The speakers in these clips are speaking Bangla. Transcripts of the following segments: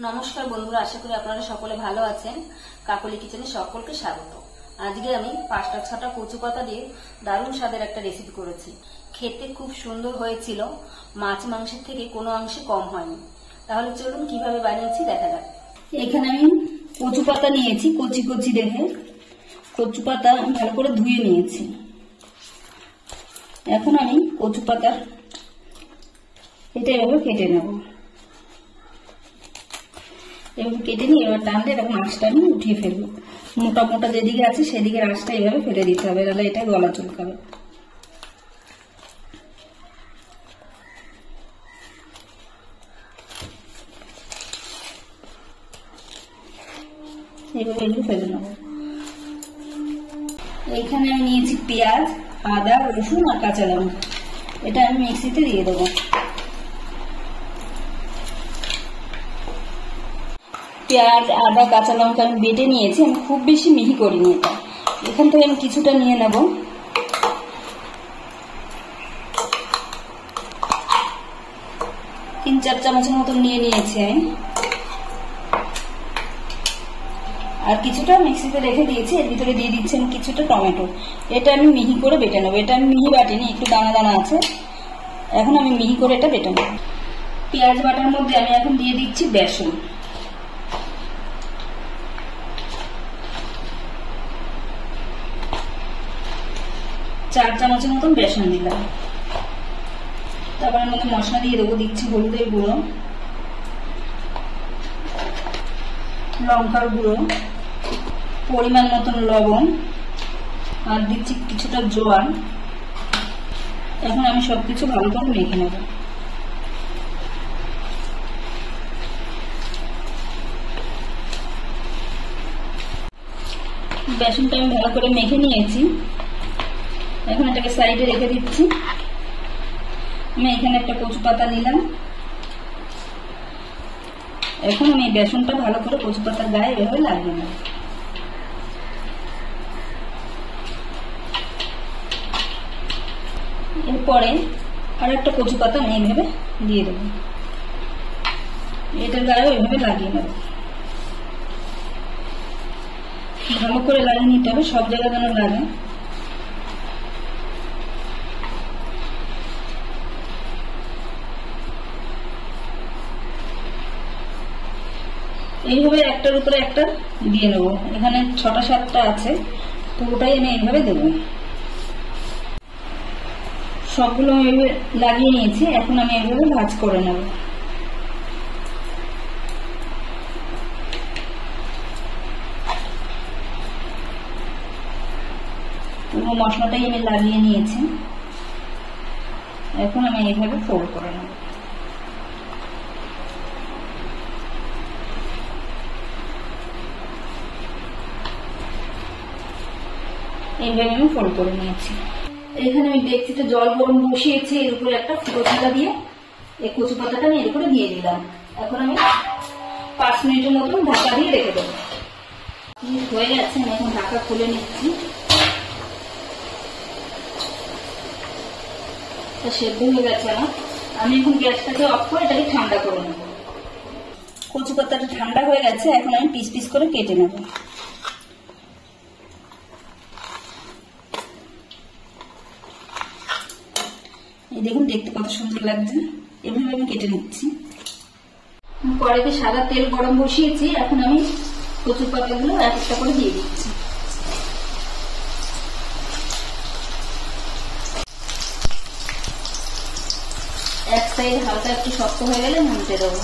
নমস্কার বন্ধুরা, আশা করি আপনারা সকলে ভালো আছেন। কাকলি কিচেনে সকলকে স্বাগত। আজকে আমি 5টা-6টা কচু পাতা দিয়ে দারুণ স্বাদের একটা রেসিপি করেছি। খেতে খুব সুন্দর হয়েছিল, মাছ মাংসের থেকে কোনো অংশে কম হয়নি। তাহলে চলুন কিভাবে বানিয়েছি দেখা যাক। এখানে আমি কচু পাতা নিয়েছি, কচি কচি দেখে কচু পাতা আমি ভালো করে ধুয়ে নিয়েছি। এখন আমি কচু পাতা এটা এভাবে কেটে নেব। এভাবে কেটে নিয়ে এবার টানলে এরকম আঁশটা আমি উঠিয়ে ফেলবো। মোটা মোটা যেদিকে আছে সেদিকে আঁশটা এইভাবে ফেলে দিতে হবে, তাহলে এটা গলা চুলকাবে। এইভাবে এগুলো ফেলে নেব। এইখানে আমি নিয়েছি পেঁয়াজ, আদা, রসুন আর কাঁচা লঙ্কা। এটা আমি মিক্সিতে দিয়ে দেবো। পেঁয়াজ, আদা, কাঁচা লঙ্কা আমি বেটে নিয়েছি। আমি খুব বেশি মিহি করিনি এটা। এখান থেকে আমি কিছুটা নিয়ে নেব। 3-4 চামচের মতন নিয়ে নিয়েছি আমি। আর কিছুটা মিক্সিতে রেখে দিয়েছি। এর ভিতরে দিয়ে দিচ্ছি আমি কিছুটা টমেটো। এটা আমি মিহি করে বেটে নেবো। এটা আমি মিহি বাটিনি, একটু দানা দানা আছে। এখন আমি মিহি করে এটা বেটে নেব। পেঁয়াজ বাটার মধ্যে আমি এখন দিয়ে দিচ্ছি বেসন। চার চামচের মতন বেসন দিলাম। তারপর এর মধ্যে মশলা দিয়ে দেবো। দিচ্ছি হলুদের গুঁড়ো, লঙ্কার গুঁড়ো, পরিমাণ মতন লবণ, আর দিচ্ছি কিছুটা জোয়ান। এখন আমি সবকিছু ভালো করে মেখে নেব। বেসনটা আমি ভালো করে মেখে নিয়েছি। এখন এটাকে সাইডে রেখে দিচ্ছি। আমি এখানে একটা কচু পাতা নিলাম। এখন আমি বেসনটা ভালো করে কচু পাতার গায়ে এভাবে লাগিয়ে নেব। এরপরে আর একটা কচু পাতা আমি এইভাবে দিয়ে দেবো। এটার গায়েও এভাবে লাগিয়ে নেব। ভালো করে লাগিয়ে নিতে হবে, সব জায়গায় যেন লাগে। এইভাবে একটার উপরে একটা দিয়ে নেবো। এখানে 6টা-7টা আছে, পুরোটাই আমি এইভাবে দেবো। সবগুলো আমি এইভাবে লাগিয়ে নিয়েছি। এখন আমি এইভাবে ভাঁজ করে নেব। পুরো মশলাটাই আমি লাগিয়ে নিয়েছি। এখন আমি এইভাবে ফোল্ড করে নেব। এইভাবে আমি ফোল্ড করে নিয়েছি। এখানে আমি ডেকচিতে জল গরম বসিয়েছি। এর উপরে একটা ফুটো থালা দিয়ে এই কচু পাতাটা আমি এর উপরে দিয়ে দিলাম। এখন আমি 5 মিনিটের মতন ঢাকা দিয়ে রেখে দেবো। হয়ে গেছে, আমি এখন ঢাকা খুলে নিচ্ছি। সেদ্ধ হয়ে গেছে আমার। আমি এখন গ্যাসটাকে অফ করে এটাকে ঠান্ডা করে নেব। কচু পাতাটা ঠান্ডা হয়ে গেছে। এখন আমি পিস পিস করে কেটে নেব। এই দেখুন, দেখতে কত সুন্দর লাগছে। এভাবে আমি কেটে নিচ্ছি। কড়াইতে সাদা তেল গরম বসিয়েছি। এখন আমি কচু পাতাগুলো এক একটা করে দিয়ে দিচ্ছি। এক সাইড হালকা একটু শক্ত হয়ে গেলে উল্টে দেবো।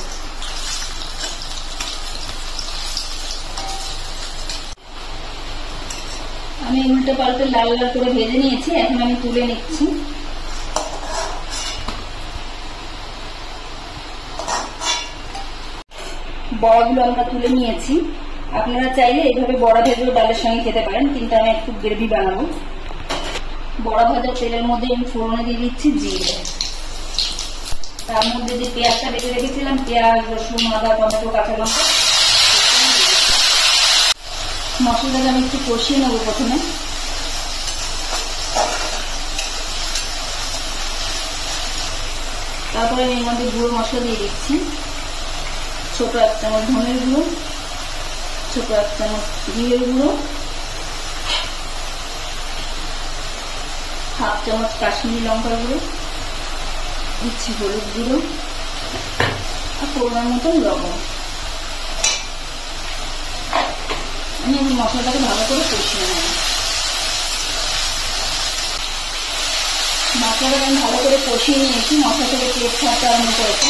আমি উল্টে পাল্টে লাল লাল করে ভেজে নিয়েছি। এখন আমি তুলে নিচ্ছি। বড়াগুলো আমরা তুলে নিয়েছি। আপনারা চাইলে এইভাবে বড়া ভেজেও ডালের সঙ্গে খেতে পারেন, কিন্তু আমি একটু গ্রেভি বানাবো। বড়া ভাজা তেলের মধ্যে আমি ফোড়নে দিয়ে দিচ্ছি জিরে। তার মধ্যে যে পেঁয়াজটা বেটে রেখেছিলাম, পেঁয়াজ, রসুন, আদা, টমেটো, কাঁচা লঙ্কা, মশলাটা আমি একটু কষিয়ে নেবো প্রথমে। তারপরে আমি এর মধ্যে গুঁড়ো মশলা দিয়ে দিচ্ছি। ছোট 1 চামচ ধনের গুঁড়ো, ছোট 1 চামচ জিরের গুঁড়ো, হাফ চামচ কাশ্মীরি লঙ্কার গুঁড়ো, দিচ্ছি হলুদ গুঁড়ো আর পরিমাণ মতো লবণ। আমি এই মশলাটাকে ভালো করে কষিয়ে নেব। মশলাটাকে আমি ভালো করে কষিয়ে নিয়েছি, মশলা থেকে তেল ছাড়তে আরম্ভ করেছে।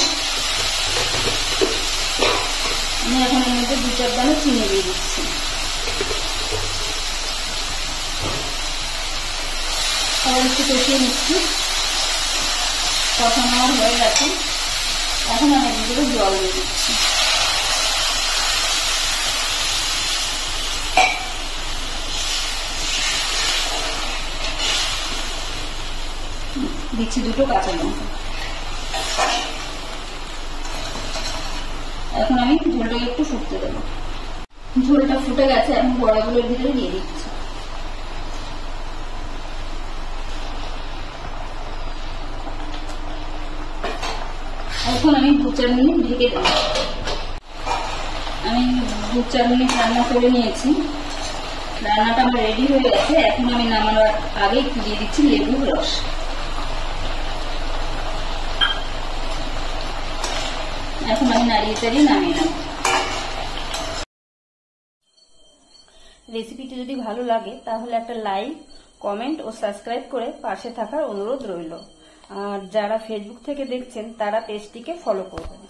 আমি এখন এর মধ্যে 2-4 দানা চিনি দিয়ে দিচ্ছি। আবার একটু কষিয়ে নিচ্ছি। কষানো আমার হয়ে গেছে, এখন আমি এর ভিতরে জল দিয়ে দিচ্ছি। দিচ্ছি 2 কাঁচা লঙ্কা। এখন আমি ঝোলটাকে একটু ফুটতে দেবো। ঝোলটা ফুটে গেছে, এখন বড়াগুলোর ভিতরে দিয়ে দিচ্ছি। এখন আমি 2-4 মিনিট ঢেকে দেব। আমি 2-4 মিনিট রান্না করে নিয়েছি, রান্নাটা আমার রেডি হয়ে গেছে। এখন আমি নামানোর আগে একটু দিয়ে দিচ্ছি লেবুর রস। এখন আমি নাড়িয়ে চাড়িয়ে নামিয়ে নেব। রেসিপিটি যদি ভালো লাগে তাহলে একটা লাইক, কমেন্ট ও সাবস্ক্রাইব করে পাশে থাকার অনুরোধ রইল। আর যারা ফেসবুক থেকে দেখছেন তারা পেজটিকে ফলো করবেন।